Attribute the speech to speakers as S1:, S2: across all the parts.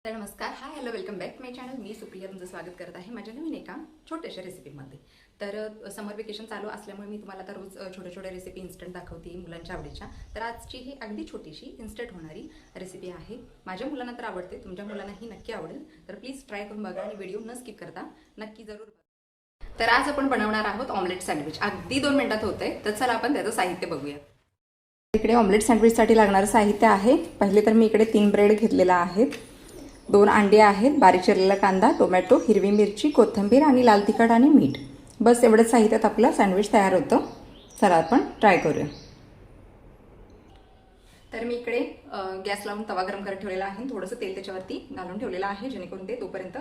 S1: तर नमस्कार, हाय, hello, welcome back माय channel. मी सुप्रिया तुमचं स्वागत करत आहे माझ्या नवीन एका छोट्याशा रेसिपीमध्ये. तर समर वेकेशन चालू असल्यामुळे मी तुम्हाला आता रोज छोट्या छोट्या रेसिपी इन्स्टंट दाखवते मुलांच्या आवडीच्या. तर आजची ही अगदी छोटीशी इन्स्टंट होणारी रेसिपी आहे. माझ्या मुलांना तर आवडते, तुमच्या मुलांनाही नक्की आवडेल. तर प्लीज ट्राय करून बघा आणि व्हिडिओ न स्किप करता नक्की जरूर बघा. तर आज आपण बनवणार आहोत ऑमलेट सँडविच. अगदी 2 मिनिटात होतंय. तर चला आपण त्याचं साहित्य बघूया. इकडे ऑमलेट सँडविचसाठी लागणारं साहित्य आहे. पहिले तर मी इकडे 3 ब्रेड घेतलेला आहे, 2 अंडे आहेत, बारीक चिरलेला कांदा, टोमॅटो, हिरवी मिरची, कोथिंबीर आणि लाल तिखट आणि मीठ. बस एवढंच साहित्यात आपलं सँडविच तयार होतं. चला आपण ट्राय करूया. तर मी इकडे गॅस लावून तवा गरम करत ठेवलेला आहे. थोडंसं तेल त्याच्यावरती घालून ठेवलेलं आहे, जेणेकरून ते तोपर्यंत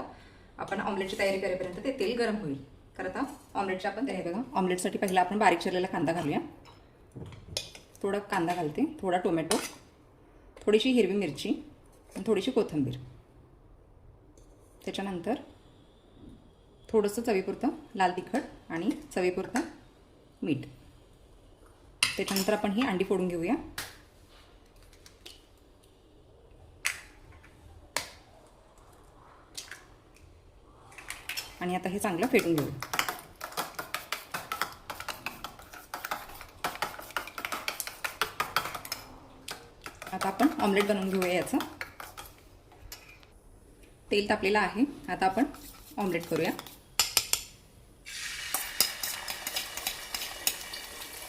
S1: आपण ऑमलेटची तयारी करेपर्यंत ते तेल गरम होईल. तर आता ऑमलेटची आपण तयारी बघा. ऑमलेटसाठी पहिला आपण बारीक चिरलेला कांदा घालूया. थोडा कांदा घालते, थोडा टोमॅटो, थोडीशी हिरवी मिरची आणि थोडीशी कोथिंबीर. त्याच्यानंतर थोडंसं चवीपुरतं लाल तिखट आणि चवीपुरतं मीठ. त्याच्यानंतर आपण ही अंडी फोडून घेऊया. आणि आता हे चांगलं फेटून घेऊया. आता आपण ऑमलेट बनवून घेऊया याचं. तेल तापलेलं आहे. आता आपण ऑमलेट करूया.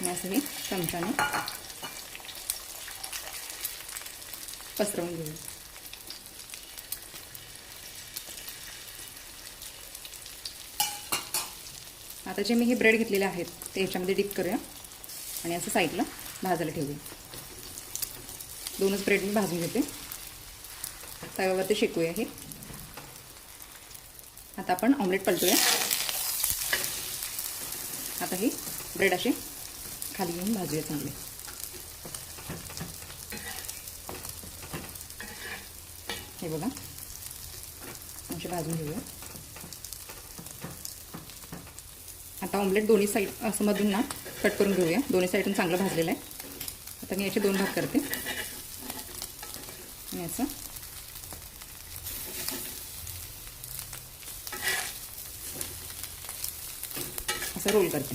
S1: आणि असं हे चमच्याने पसरवून घेऊया. आता जे मी हे ब्रेड घेतलेले आहेत ते ह्याच्यामध्ये डिप करूया आणि असं साईडला भाजायला ठेवूया. 2च ब्रेड मी भाजून घेते. तव्यावरती शेकूया हे. आता आपण ऑमलेट पलटूया. आता हे ब्रेड असे खाली घेऊन भाजूया चांगले. हे बघा, असे भाजून घेऊया. आता ऑमलेट दोन्ही साईड असं मधून ना कट करून घेऊया. दोन्ही साईडून चांगलं भाजलेलं आहे. आता मी याचे 2 भाग करते आणि असं असं रोल करते.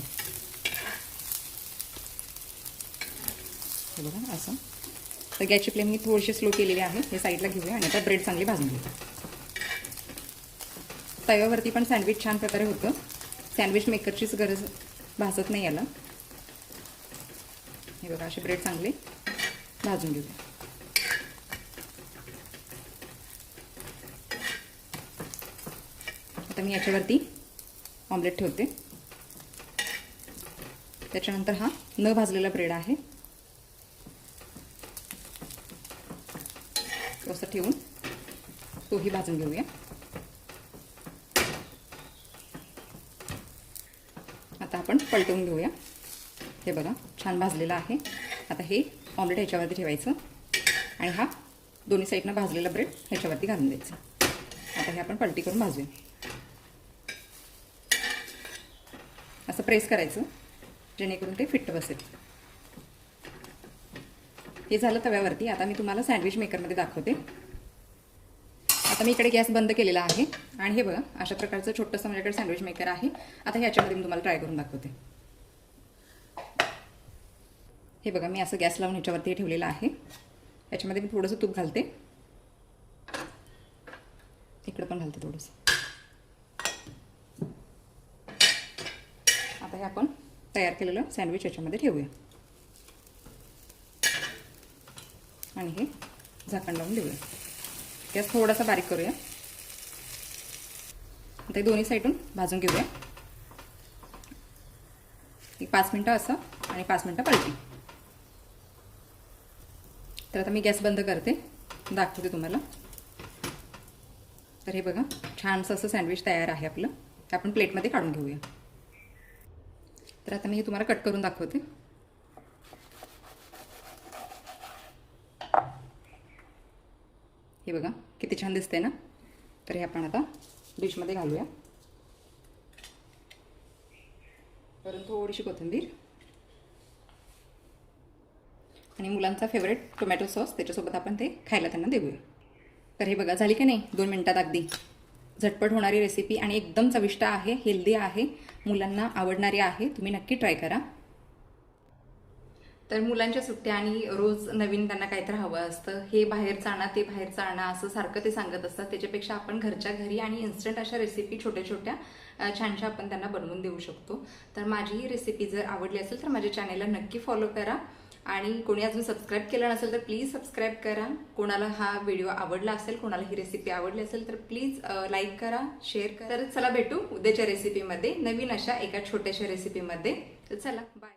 S1: हे बघा असं. तर गॅसची फ्लेम मी थोडीशी स्लो केलेली आहे. हे साईडला घेऊया आणि आता ब्रेड चांगली भाजून घेऊया. तव्यावरती पण सँडविच छान प्रकारे होतं. सँडविच मेकरचीच गरज भाजत नाही याला. हे बघा, असे ब्रेड चांगले भाजून घेऊया. आता मी याच्यावरती ऑमलेट ठेवते. त्याच्यानंतर हा न भाजलेला ब्रेड आहे, तो असं ठेवून तोही भाजून घेऊया. आता आपण पलटवून घेऊया. हे बघा, छान भाजलेलं आहे. आता हे ऑमलेट ह्याच्यावरती ठेवायचं आणि हा दोन्ही साईडनं भाजलेला ब्रेड ह्याच्यावरती घालून द्यायचं. आता हे आपण पलटी करून भाजूया. असं प्रेस करायचं जेणेकरून ते फिट्ट बसेल. हे झालं तव्यावरती. आता मी तुम्हाला सँडविच मेकरमध्ये दाखवते. आता मी इकडे गॅस बंद केलेला आहे आणि हे बघा, अशा प्रकारचं छोटंसं माझ्याकडे सँडविच मेकर आहे. आता ह्याच्यामध्ये मी तुम्हाला ट्राय करून दाखवते. हे बघा, मी असं गॅस लावून ह्याच्यावरती ठेवलेलं आहे. ह्याच्यामध्ये मी थोडंसं तूप घालते. इकडं पण घालते थोडंसं. आता हे आपण तयार केलेलं सँडविच याच्यामध्ये ठेवूया आणि हे झाकण लावून देऊया. गॅस थोडासा बारीक करूया. आता हे दोन्ही साईडून भाजून घेऊया. 5 मिनटं असं आणि 5 मिनटं पलटी. तर आता मी गॅस बंद करते, दाखवते तुम्हाला. तर हे बघा, छानसं असं सँडविच तयार आहे आपलं. ते आपण प्लेटमध्ये काढून घेऊया. तर आता मी हे तुम्हाला कट करून दाखवते. हे बघा, किती छान दिसते ना. तर हे आपण आता डिशमध्ये घालूया. वरून थोडीशी कोथिंबीर आणि मुलांचा फेवरेट टोमॅटो सॉस त्याच्यासोबत आपण ते खायला त्यांना देऊया. तर हे बघा झाली की नाही 2 मिनिटात अगदी झटपट होणारी रेसिपी आणि एकदम चविष्ट आहे, हेल्दी आहे, मुलांना आवडणारी आहे. तुम्ही नक्की ट्राय करा. तर मुलांच्या सुट्ट्या आणि रोज नवीन त्यांना काहीतरी हवं असतं. हे बाहेरचं आणा, ते बाहेरचं आणा असं सारखं ते सांगत असतात. त्याच्यापेक्षा आपण घरच्या घरी आणि इन्स्टंट अशा रेसिपी छोट्या छोट्या छानशा आपण त्यांना बनवून देऊ शकतो. तर माझी ही रेसिपी जर आवडली असेल तर माझ्या चॅनेलला नक्की फॉलो करा आणि कोणी अजून सबस्क्राईब केलं नसेल तर प्लीज सबस्क्राईब करा. कोणाला हा व्हिडिओ आवडला असेल, कोणाला ही रेसिपी आवडली असेल तर प्लीज लाईक करा, शेअर करा. तर चला भेटू उद्याच्या रेसिपीमध्ये नवीन अशा एका छोट्याशा रेसिपीमध्ये. तर चला बाय.